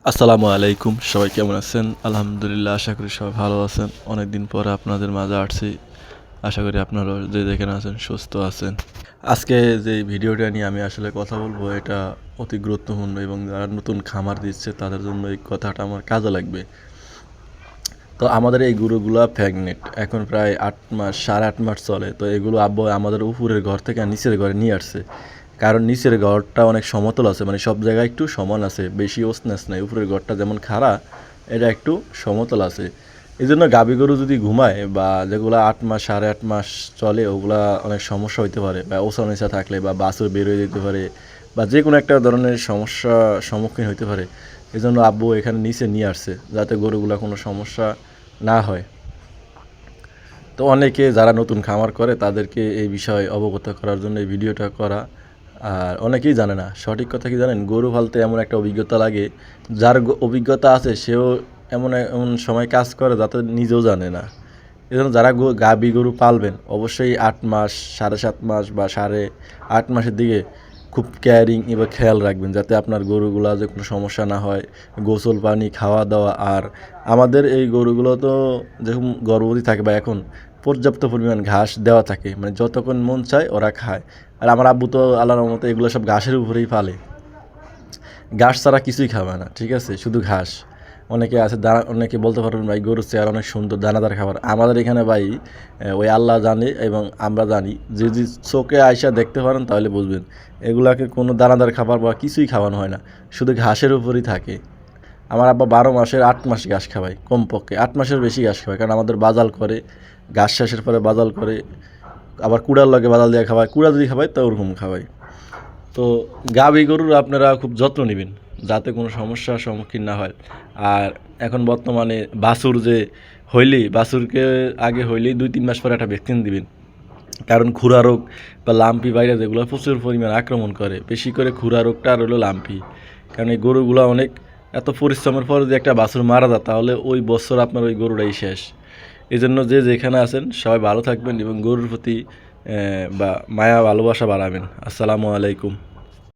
আসসালামু আলাইকুম, সবাই কেমন আছেন? আলহামদুলিল্লাহ, আশা করি সবাই ভালো আছেন। অনেকদিন পরে আপনাদের মাঝে আসছি। আশা করি আপনারা যে যেখানে আছেন সুস্থ আছেন। আজকে যে ভিডিওটা নিয়ে আমি আসলে কথা বলবো, এটা অতি গুরুত্বপূর্ণ এবং যারা নতুন খামার দিচ্ছে তাদের জন্য এই কথাটা আমার কাজে লাগবে। তো আমাদের এই গরুগুলা প্রেগনেন্ট, এখন প্রায় 8 মাস, 8.5 মাস চলে। তো এগুলো আব্বু আমাদের উপরের ঘর থেকে নিচের ঘরে নিয়ে আসছে। কারণ নিচের ঘরটা অনেক সমতল আছে, মানে সব জায়গায় একটু সমান আছে, বেশি ওসনেস নাই। উপরের ঘরটা যেমন খাড়া, এটা একটু সমতল আছে। এই জন্য গাভী গরু যদি ঘুমায় বা যেগুলো 8 মাস, 8.5 মাস চলে, ওগুলা অনেক সমস্যা হইতে পারে, বা ওসা নিচা থাকলে বা বাছুর বের হয়ে যেতে পারে, বা যে কোনো একটা ধরনের সমস্যা সম্মুখীন হইতে পারে। এই জন্য আব্বু এখানে নিচে নিয়ে আসছে, যাতে গরুগুলা কোনো সমস্যা না হয়। তো অনেকে যারা নতুন খামার করে তাদেরকে এই বিষয়ে অবগত করার জন্য এই ভিডিওটা করা। আর অনেকেই জানে না, সঠিক কথা কি জানেন, গরু পালতে এমন একটা অভিজ্ঞতা লাগে, যার অভিজ্ঞতা আছে সেও এমন এমন সময় কাজ করে যাতে নিজেও জানে না। এজন্য যারা গাভী গরু পালবেন, অবশ্যই 8 মাস, 7.5 মাস বা 8.5 মাসের দিকে খুব কেয়ারিং এবার খেয়াল রাখবেন, যাতে আপনার গরুগুলা যে কোনো সমস্যা না হয়। গোসল পানি, খাওয়া দাওয়া। আর আমাদের এই গরুগুলো তো যখন গর্ভবতী থাকে বা এখন পর্যাপ্ত পরিমাণ ঘাস দেওয়া থাকে, মানে যতক্ষণ মন চায় ওরা খায়। আর আমার আব্বু তো আল্লাহর রহমতে এগুলো সব ঘাসের উপরেই পালে, ঘাস ছাড়া কিছুই খাবে না, ঠিক আছে, শুধু ঘাস। অনেকে আছে অনেকে বলতে পারবেন ভাই গরুর চেয়ার অনেক সুন্দর দানাদার খাবার। আমাদের এখানে ভাই ওই আল্লাহ জানে এবং আমরা জানি, যে যদি চোখে আইসা দেখতে পারেন তাহলে বুঝবেন, এগুলাকে কোনো দানাদার খাবার বা কিছুই খাওয়ানো হয় না, শুধু ঘাসের উপরই থাকে। আমার আব্বা 12 মাসের 8 মাস ঘাস খাওয়ায়, কমপক্ষে 8 মাসের বেশি ঘাস খাওয়ায়, কারণ আমাদের বাজাল করে, ঘাস শেষের পরে বাজাল করে, আবার কুড়ার লাগে বাজাল দিয়ে খাওয়ায়, কুড়া যদি খাওয়ায় তো ওরকম খাওয়ায়। তো গাভী গরুর আপনারা খুব যত্ন নেবেন, যাতে কোনো সমস্যার সম্মুখীন না হয়। আর এখন বর্তমানে বাছুর যে বাছুরকে আগে হইলেই 2-3 মাস পরে একটা ভ্যাকসিন দিবেন। কারণ খুরা রোগ বা লাম্পি ভাইরাস এগুলো প্রচুর পরিমাণ আক্রমণ করে, বেশি করে খুরা রোগটা আর হলো লাম্পি। কারণ এই গরুগুলো অনেক এত পরিশ্রমের পর যদি একটা বাছুর মারা যায়, তাহলে ওই বছর আপনার ওই গরুটাই শেষ। এই জন্য যে যেখানে আছেন সবাই ভালো থাকবেন এবং গরুর প্রতি বা মায়া ভালোবাসা বাড়াবেন। আসসালামু আলাইকুম।